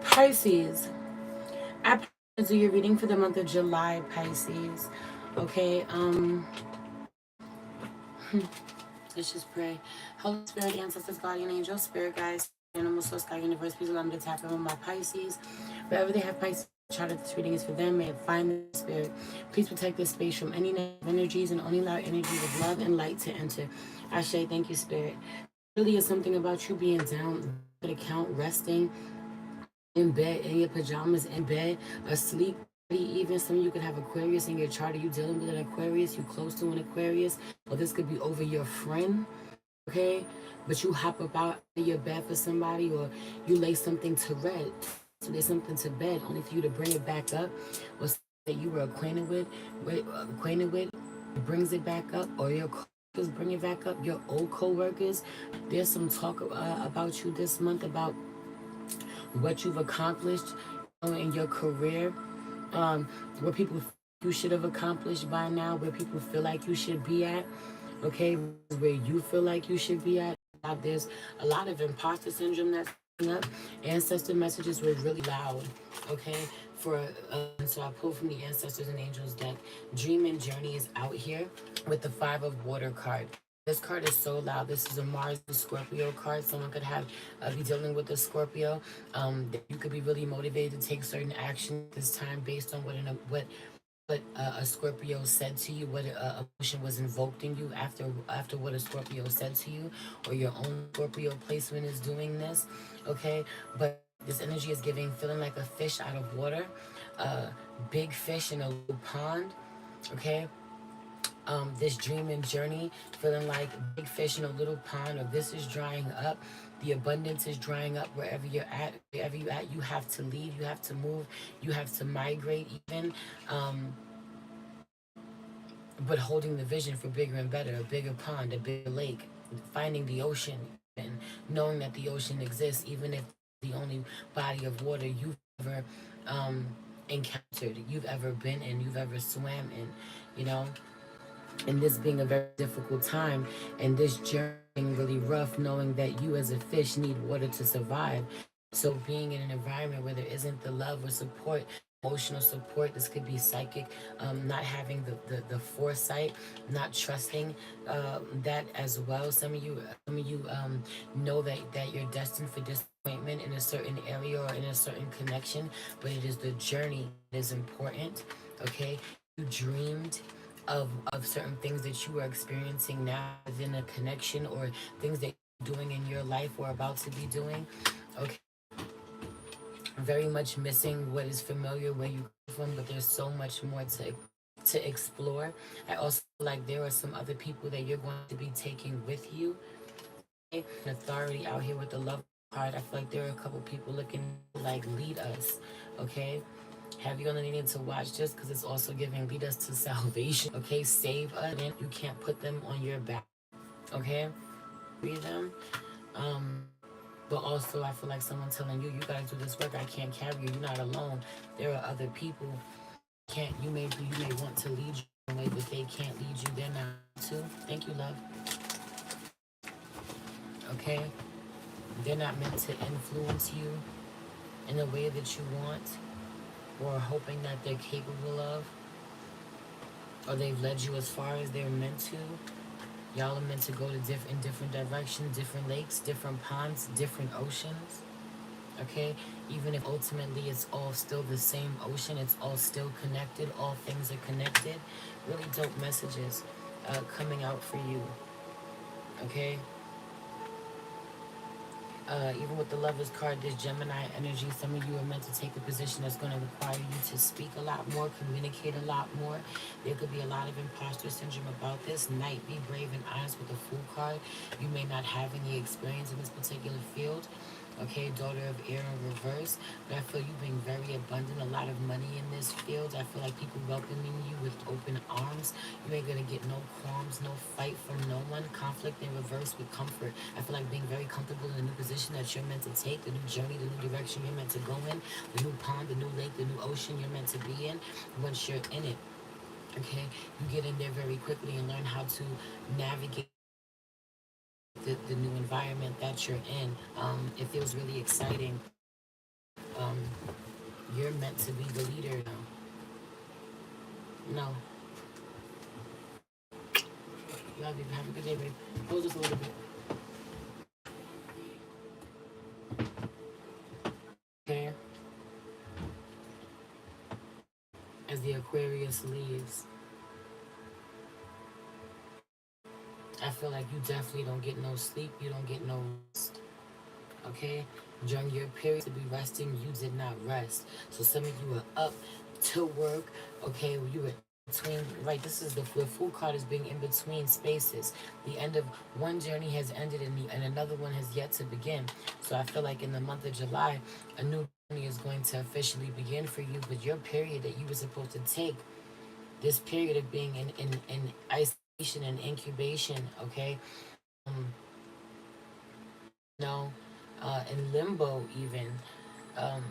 Pisces. I do your reading for the month of July, Pisces. Okay, let's just pray. Holy Spirit, ancestors, guardian angels, spirit guides, animal source, God, universe, please allow me to tap in with my Pisces. Wherever they have Pisces, chart that this reading is for them. May it find their spirit. Please protect this space from any negative energies and only allow energies of love and light to enter. Ashe, thank you, spirit. Really is something about you being down, account, resting in bed, in your pajamas, in bed, asleep. Even some of you could have Aquarius in your chart. Are you dealing with an Aquarius? You close to an Aquarius? Or this could be over your friend, okay? But you hop up out of your bed for somebody, or you lay something to rest, so there's something to bed, only for you to bring it back up, or that you were acquainted with, brings it back up, or your coworkers bring it back up. Your old coworkers. There's some talk about you this month about what you've accomplished in your career, where people you should have accomplished by now, where people feel like you should be at, okay, where you feel like you should be at. There's a lot of imposter syndrome that's coming up. Ancestor messages were really loud, okay, so I pulled from the ancestors and angels deck. Dream and Journey is out here with the Five of Water card. This card is so loud. This is a Mars and Scorpio card. Someone could have be dealing with a Scorpio. You could be really motivated to take certain action this time based on what a Scorpio said to you, what emotion was invoked in you after what a Scorpio said to you, or your own Scorpio placement is doing this. Okay, but this energy is giving, feeling like a fish out of water, big fish in a little pond. Okay, this dream and journey, feeling like big fish in a little pond, or this is drying up. The abundance is drying up wherever you're at. Wherever you're at, you have to leave, you have to move, you have to migrate, even. But holding the vision for bigger and better, a bigger pond, a bigger lake, finding the ocean, and knowing that the ocean exists, even if the only body of water you've ever encountered, you've ever been in, you've ever swam in, you know. And this being a very difficult time, and this journey being really rough, knowing that you as a fish need water to survive. So being in an environment where there isn't the love or support, emotional support, this could be psychic, not having the foresight, not trusting that as well. Some of you know that you're destined for disappointment in a certain area or in a certain connection, but it is the journey that is important. Okay, you dreamed of certain things that you are experiencing now within a connection, or things that you're doing in your life or about to be doing. Okay, very much missing what is familiar where you come from, but there's so much more to explore. I also feel like there are some other people that you're going to be taking with you. Okay? An authority out here with the love card. I feel like there are a couple people looking to like lead us. Okay, have you on the need to watch this, because it's also giving lead us to salvation. Okay, save us. You can't put them on your back. Okay, read them. Um, but also I feel like someone telling you, you gotta do this work. I can't carry you. You're not alone. There are other people. Can't you may want to lead you in a way, but they can't lead you. They're not to. Thank you, love. Okay, they're not meant to influence you in a way that you want, or hoping that they're capable of, or they've led you as far as they're meant to. Y'all are meant to go to in different directions, different lakes, different ponds, different oceans. Okay, even if ultimately it's all still the same ocean, it's all still connected, all things are connected. Really dope messages coming out for you. Okay, even with the Lovers card, this Gemini energy, some of you are meant to take a position that's going to require you to speak a lot more, communicate a lot more. There could be a lot of imposter syndrome about this. Knight, be brave and honest with the Fool card. You may not have any experience in this particular field. Okay, Daughter of Air in reverse. But I feel you being very abundant, a lot of money in this field. I feel like people welcoming you with open arms. You ain't gonna get no qualms, no fight from no one. Conflict in reverse with comfort. I feel like being very comfortable in the new position that you're meant to take, the new journey, the new direction you're meant to go in, the new pond, the new lake, the new ocean you're meant to be in. Once you're in it, okay, you get in there very quickly and learn how to navigate the new environment that you're in. It feels really exciting. Um, you're meant to be the leader now. No. Love you. Have a good day, babe. Hold just a little bit. Okay? As the Aquarius leaves, I feel like you definitely don't get no sleep. You don't get no rest. Okay? During your period to be resting, you did not rest. So some of you are up to work. Okay? You were between, right, this is the Fool card is being in between spaces. The end of one journey has ended, and another one has yet to begin. So I feel like in the month of July, a new journey is going to officially begin for you. But your period that you were supposed to take, this period of being in isolation and incubation, okay, um, no, in limbo even, um,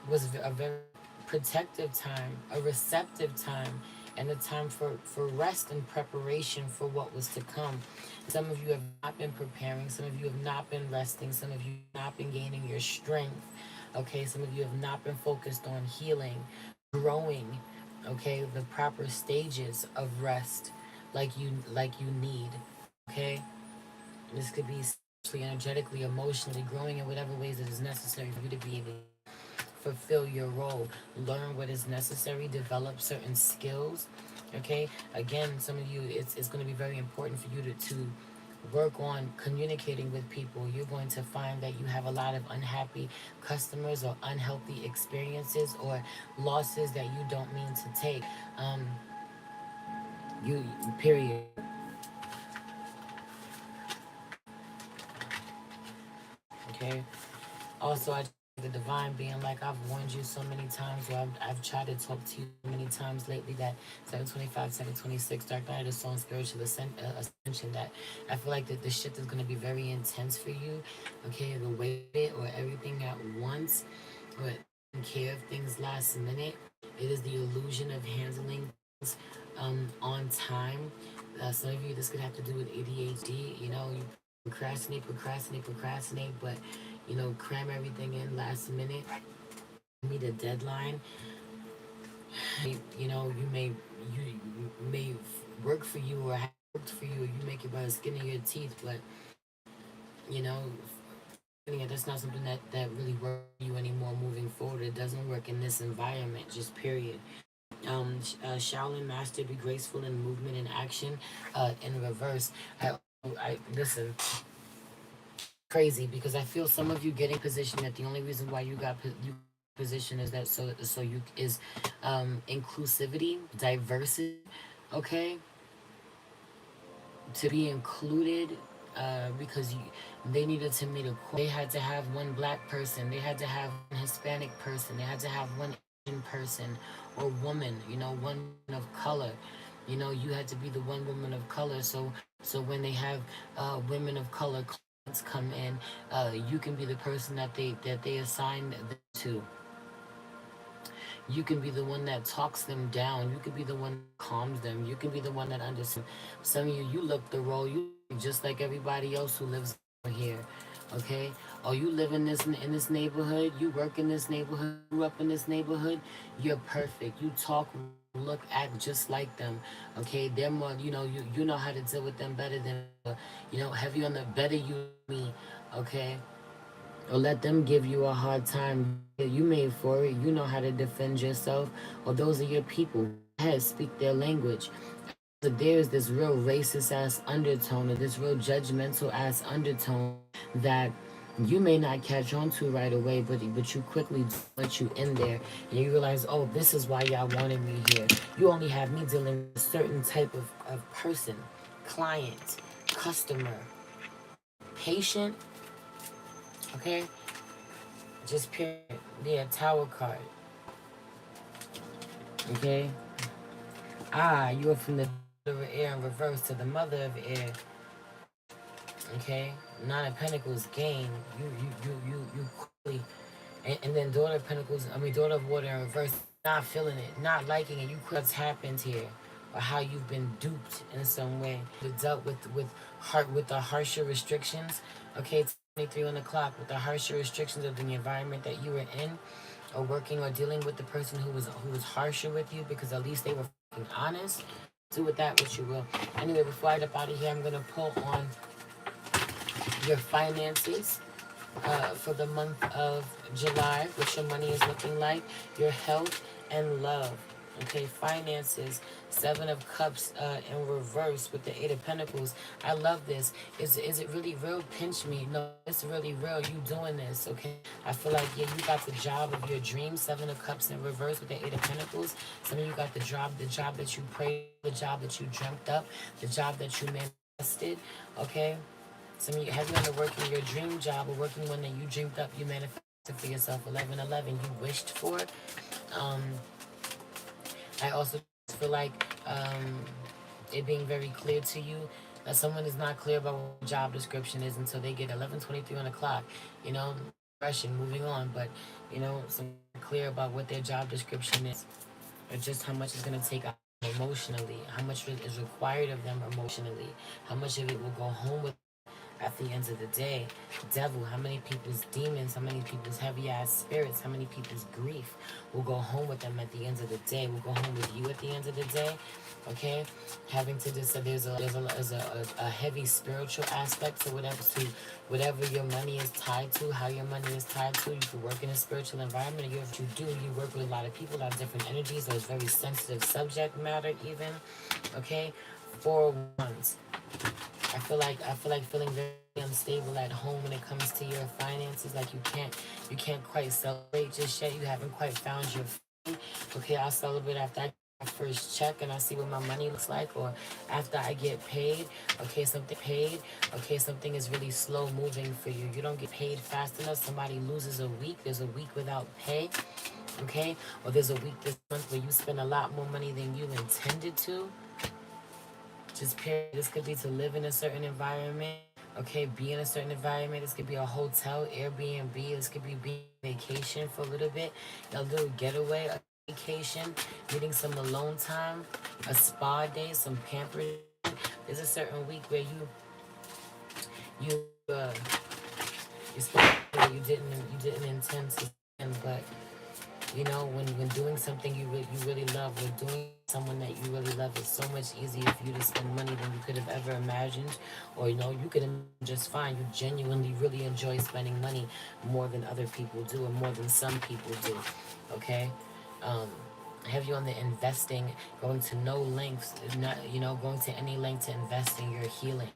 was a very protective time, a receptive time, and a time for rest and preparation for what was to come. Some of you have not been preparing, some of you have not been resting, some of you have not been gaining your strength. Okay, some of you have not been focused on healing, growing, okay, the proper stages of rest like you need. Okay? This could be spiritually, energetically, emotionally, growing in whatever ways it is necessary for you to be able fulfill your role, learn what is necessary, develop certain skills. Okay, again, some of you, it's going to be very important for you to work on communicating with people. You're going to find that you have a lot of unhappy customers or unhealthy experiences or losses that you don't mean to take. Um, you period. Okay. Also, I the divine being like I've warned you so many times, or I've tried to talk to you so many times lately that 725, 726, Dark Night of Soul and Spiritual Ascension, that I feel like that this shift is going to be very intense for you. Okay, the way or everything at once, but taking care of things last minute. It is the illusion of handling things on time. Some of you, this could have to do with ADHD. You know, you procrastinate, but cram everything in last minute, meet a deadline. You may work for you or have worked for you, or you make it by the skin of your teeth, but you know, that's not something that really works for you anymore moving forward. It doesn't work in this environment, just period. Shaolin Master, be graceful in movement and action. In reverse, I listen, crazy, because I feel some of you getting positioned that the only reason why you got you position is that so you is inclusivity, diversity, okay, to be included, because they needed to meet a they had to have one black person, they had to have one Hispanic person, they had to have one Asian person or woman, one of color. You had to be the one woman of color. So when they have women of color clients come in, you can be the person that they assign them to. You can be the one that talks them down. You can be the one that calms them. You can be the one that understands. Some of you look the role. You look just like everybody else who lives here. Okay? Oh, you live in this neighborhood. You work in this neighborhood. Grew up in this neighborhood. You're perfect. You talk, look, act just like them. Okay? They're more. You know how to deal with them better than heavy on the better you me. Okay? Or let them give you a hard time. You made for it. You know how to defend yourself. Or those are your people. Go ahead, speak their language. But there's this real racist ass undertone, or this real judgmental ass undertone that you may not catch on to right away, but you quickly let you in there, and you realize, oh, this is why y'all wanted me here. You only have me dealing with a certain type of person, client, customer, patient, okay? Just period. Yeah, tower card. Okay. You are from the of air in reverse to the mother of air. Okay. Nine of Pentacles gain. You quickly, and then daughter of Pentacles. Daughter of water in reverse. Not feeling it, not liking it. You what's happened here, or how you've been duped in some way. Dealt with the harsher restrictions. Okay. 23 on the clock, with the harsher restrictions of the environment that you were in, or working or dealing with the person who was harsher with you, because at least they were honest. Do with that what you will. Anyway, before I get up out of here, I'm gonna pull on your finances for the month of July, what your money is looking like, your health, and love. Okay, finances, Seven of Cups in reverse with the Eight of Pentacles. I love this. Is it really real? Pinch me. No, it's really real. You doing this, okay? I feel like, yeah, you got the job of your dreams. Seven of Cups in reverse with the Eight of Pentacles. Some of you got the job that you prayed, the job that you dreamt up, the job that you manifested, okay? Some of you have you on the working your dream job or working one that you dreamed up, you manifested for yourself. 1111, you wished for it. Um, I also feel like it being very clear to you that someone is not clear about what job description is until they get 11:23 on the clock. You know, rushing, moving on, but some clear about what their job description is, or just how much it's gonna take out emotionally, how much is required of them emotionally, how much of it will go home with at the end of the day. Devil, how many people's demons, how many people's heavy ass spirits, how many people's grief will go home with them at the end of the day, will go home with you at the end of the day. Okay, having to just say there's a heavy spiritual aspect to whatever your money is tied to, how your money is tied to. You can work in a spiritual environment, and if you do, you work with a lot of people, a lot of different energies, so it's very sensitive subject matter even. Okay, 4 1s. I feel like feeling very unstable at home when it comes to your finances. Like you can't quite celebrate just yet. You haven't quite found your footing. Okay, I'll celebrate after I get my first check and I see what my money looks like, or after I get paid. Okay, something is really slow moving for you. You don't get paid fast enough. Somebody loses a week. There's a week without pay. Okay, or there's a week this month where you spend a lot more money than you intended to. Just period. This could be to live in a certain environment. Okay, be in a certain environment. This could be a hotel, Airbnb. This could be being on vacation for a little bit, a little getaway, a vacation, getting some alone time, a spa day, some pampering. There's a certain week where you uh you spend you didn't intend to spend, but when doing something you really love, or doing someone that you really love, it's so much easier for you to spend money than you could have ever imagined. Or you could just fine. You genuinely really enjoy spending money more than other people do, or more than some people do. Okay. I have you on the investing, going to no lengths, not going to any length to invest in your healing.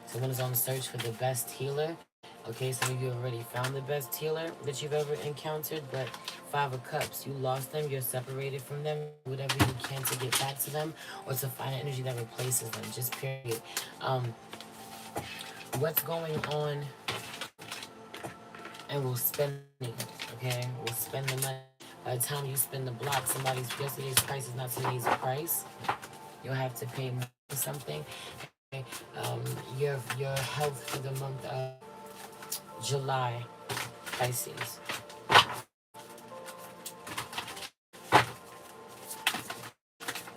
Someone is on the search for the best healer. Okay, some of you already found the best healer that you've ever encountered, but Five of Cups, you lost them, you're separated from them, whatever you can to get back to them, or to find an energy that replaces them, just period. What's going on, and we'll spend money, okay? We'll spend the money. By the time you spend the block, yesterday's price is not today's price. You'll have to pay more for something. Okay? Your health for the month of July, Pisces.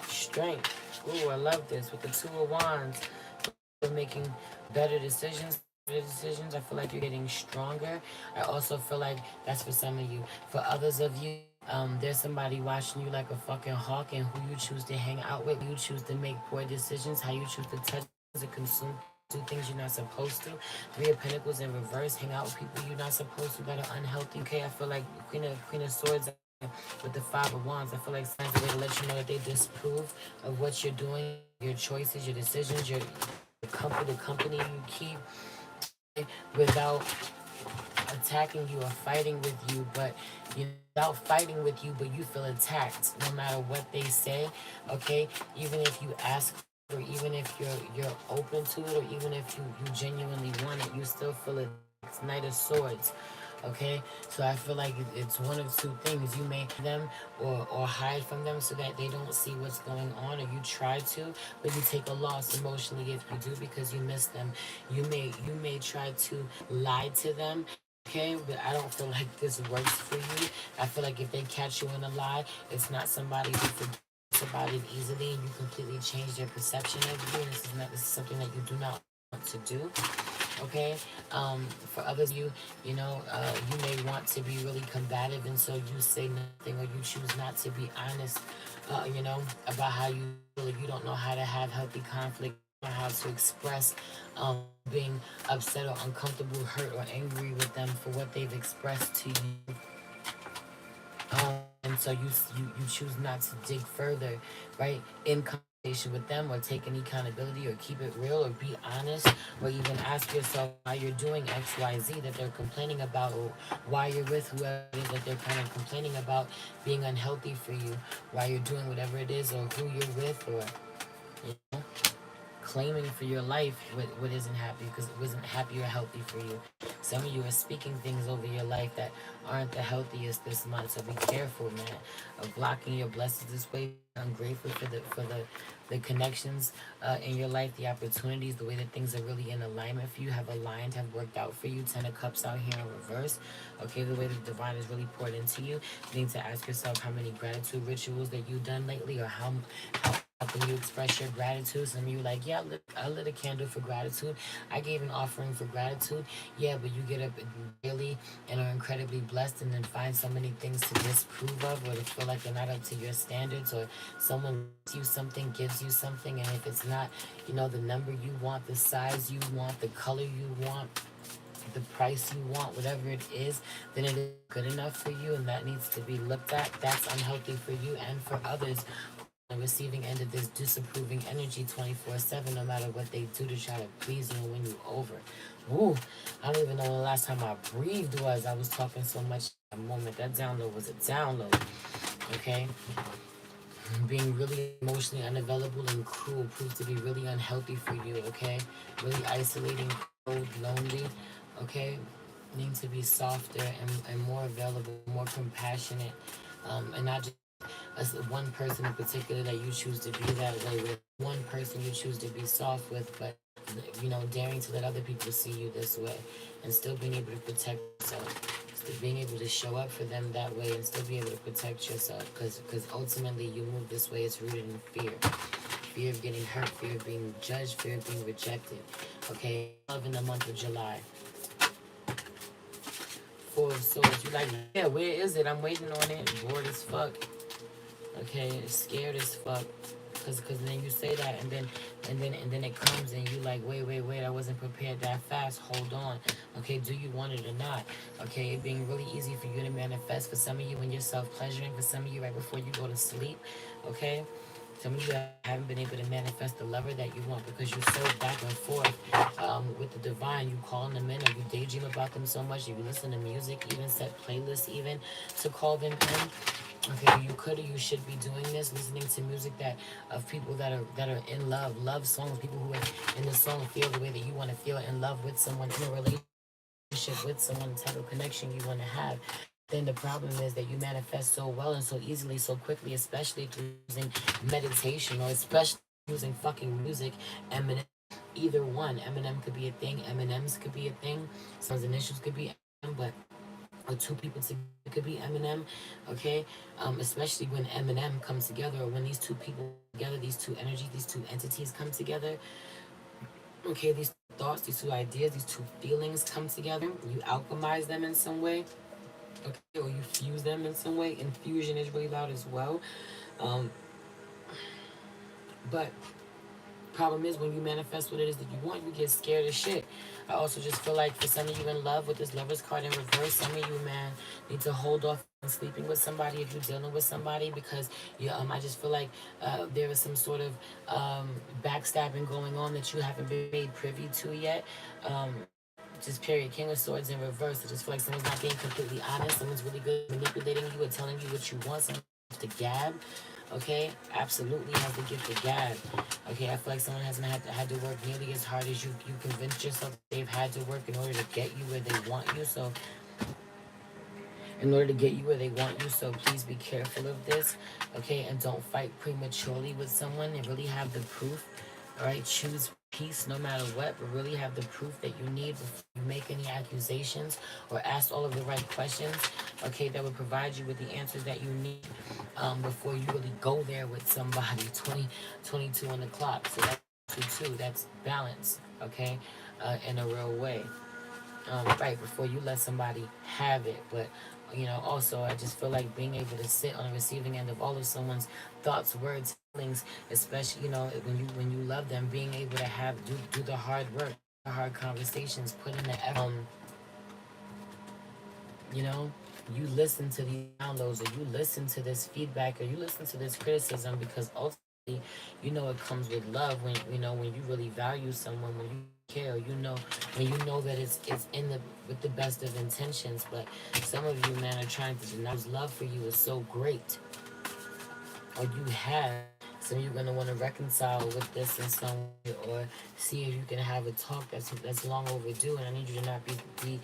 Strength. Ooh, I love this. With the Two of Wands, you're making better decisions. I feel like you're getting stronger. I also feel like that's for some of you. For others of you, there's somebody watching you like a fucking hawk, and who you choose to hang out with, you choose to make poor decisions, how you choose to touch, to consume, do things you're not supposed to. Three of Pentacles in reverse, hang out with people you're not supposed to that are unhealthy. Okay, I feel like Queen of Swords with the Five of Wands. I feel like signs a way to let you know that they disapprove of what you're doing, your choices, your decisions, the company you keep, without attacking you or fighting with you, but without fighting with you, but you feel attacked no matter what they say. Okay, even if you ask, or even if you're open to it, or even if you genuinely want it, you still feel it. It's Knight of Swords. Okay, so I feel like it's one of two things. You may them or hide from them so that they don't see what's going on, or you try to, but you take a loss emotionally if you do, because you miss them. You may try to lie to them. Okay, but I don't feel like this works for you. I feel like if they catch you in a lie, it's not somebody who forgets about it easily, and you completely change their perception of you. And this is something that you do not want to do. Okay, for others of you, you may want to be really combative, and so you say nothing, or you choose not to be honest, about how you feel. You don't know how to have healthy conflict, or how to express being upset or uncomfortable, hurt or angry with them for what they've expressed to you. And so you choose not to dig further, right, in conversation with them, or take any accountability, or keep it real, or be honest, or even ask yourself why you're doing XYZ that they're complaining about, or why you're with whoever it is that they're kind of complaining about being unhealthy for you, why you're doing whatever it is, or who you're with, or you know, claiming for your life what isn't happy, because it wasn't happy or healthy for you. Some of you are speaking things over your life that aren't the healthiest this month. So be careful, man, of blocking your blessings this way. Ungrateful for the connections in your life, the opportunities, the way that things are really in alignment for you, have aligned, have worked out for you. 10 of Cups out here in reverse. Okay, the way the divine is really poured into you. You need to ask yourself how many gratitude rituals that you've done lately, or how can you express your gratitude. Some of you like, yeah, I lit a candle for gratitude. I gave an offering for gratitude. Yeah, but you get up daily and are incredibly blessed, and then find so many things to disprove of, or to feel like they're not up to your standards, or someone gives you something, and if it's not, the number you want, the size you want, the color you want, the price you want, whatever it is, then it is good enough for you, and that needs to be looked at. That's unhealthy for you and for others, the receiving end of this disapproving energy 24/7, no matter what they do to try to please you and win you over. Ooh, I don't even know the last time I breathed was. I was talking so much at the moment. That download was a download. Okay? Being really emotionally unavailable and cruel proves to be really unhealthy for you. Okay? Really isolating, cold, lonely. Okay? Need to be softer and more available, more compassionate, and not just as one person in particular that you choose to be that way with, one person you choose to be soft with, but daring to let other people see you this way, and still being able to protect yourself, still being able to show up for them that way, and still be able to protect yourself, because ultimately you move this way, it's rooted in fear of getting hurt, fear of being judged, fear of being rejected. Okay, love in the month of July. Four of Swords. You like, yeah, where is it? I'm waiting on it. Bored as fuck. Okay, scared as fuck, cause then you say that, and then it comes, and you like, wait, I wasn't prepared that fast. Hold on. Okay, do you want it or not? Okay, it being really easy for you to manifest, for some of you when you're self-pleasuring, for some of you right before you go to sleep. Okay, some of you haven't been able to manifest the lover that you want, because you're so back and forth with the divine. You calling them in, or you daydream about them so much, you listen to music, even set playlists even to call them in. Okay, you could or you should be doing this, listening to music that of people that are in love songs, people who are in the song feel the way that you want to feel, in love with someone, in a relationship with someone, the type of connection you want to have. Then the problem is that you manifest so well and so easily, so quickly, especially through using meditation, or especially using fucking music. Eminem, either one. Eminem could be a thing. Eminem's could be a thing. Someone's initials could be Eminem, but or two people together could be Eminem, okay? Especially when Eminem comes together, or when these two people together, these two energies, these two entities come together, okay? These thoughts, these two ideas, these two feelings come together. You alchemize them in some way, okay? Or you fuse them in some way. Infusion is really loud as well. Um, but problem is, when you manifest what it is that you want, you get scared as shit. I also just feel like for some of you in love with this Lover's card in reverse, some of you, man, need to hold off on sleeping with somebody if you're dealing with somebody, because I just feel like there is some sort of backstabbing going on that you haven't been made privy to yet. Just period. King of Swords in reverse. I just feel like someone's not being completely honest. Someone's really good at manipulating you or telling you what you want. Someone has to gab. Okay, absolutely has the gift of gab. Okay, I feel like someone hasn't had to work nearly as hard as you convinced yourself they've had to work in order to get you where they want you. So in order to get you where they want you. So please be careful of this, okay? And don't fight prematurely with someone, and really have the proof, all right? Choose peace no matter what, but really have the proof that you need before you make any accusations, or ask all of the right questions, okay, that would provide you with the answers that you need before you really go there with somebody. 22 on the clock. So that's 2-2. That's balance, okay? in a real way, right before you let somebody have it. But also I just feel like being able to sit on the receiving end of all of someone's thoughts, words, feelings, especially when you love them, being able to have do the hard work, the hard conversations, put in the effort. You know, you listen to these downloads, or you listen to this feedback, or you listen to this criticism, because ultimately, it comes with love. When you really value someone, when you care, when you know that it's in the with the best of intentions. But some of you, man, are trying to deny love for you is so great, or you have. So you're gonna want to reconcile with this in some way, or see if you can have a talk that's long overdue. And I need you to not be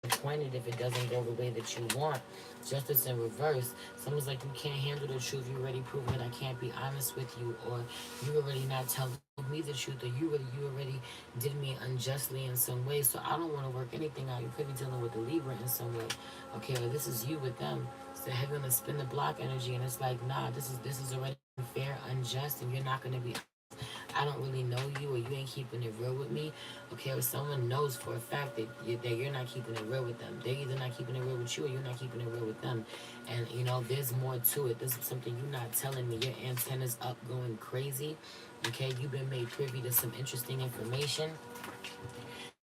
disappointed if it doesn't go the way that you want. Justice in reverse. Someone's like, you can't handle the truth. You already proven that I can't be honest with you, or you already not telling me the truth, or you already did me unjustly in some way. So I don't want to work anything out. You could be dealing with the Libra in some way, okay? Or this is you with them. So they're gonna spin the block energy, and it's like, nah, this is already unfair, unjust, and you're not gonna be. I don't really know you, or you ain't keeping it real with me, okay? Or someone knows for a fact that you're not keeping it real with them. They're either not keeping it real with you, or you're not keeping it real with them. And there's more to it. This is something you're not telling me. Your antennas up, going crazy, okay? You've been made privy to some interesting information.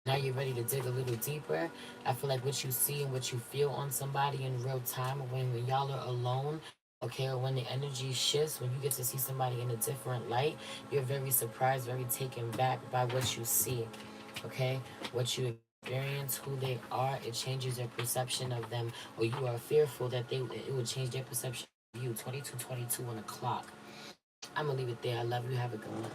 Now you're ready to dig a little deeper. I feel like what you see and what you feel on somebody in real time, when y'all are alone, okay, or when the energy shifts, when you get to see somebody in a different light, you're very surprised, very taken back by what you see, okay? What you experience, who they are, it changes your perception of them, or you are fearful that it will change their perception of you. 22:22 on the clock. I'm gonna leave it there. I love you. Have a good one.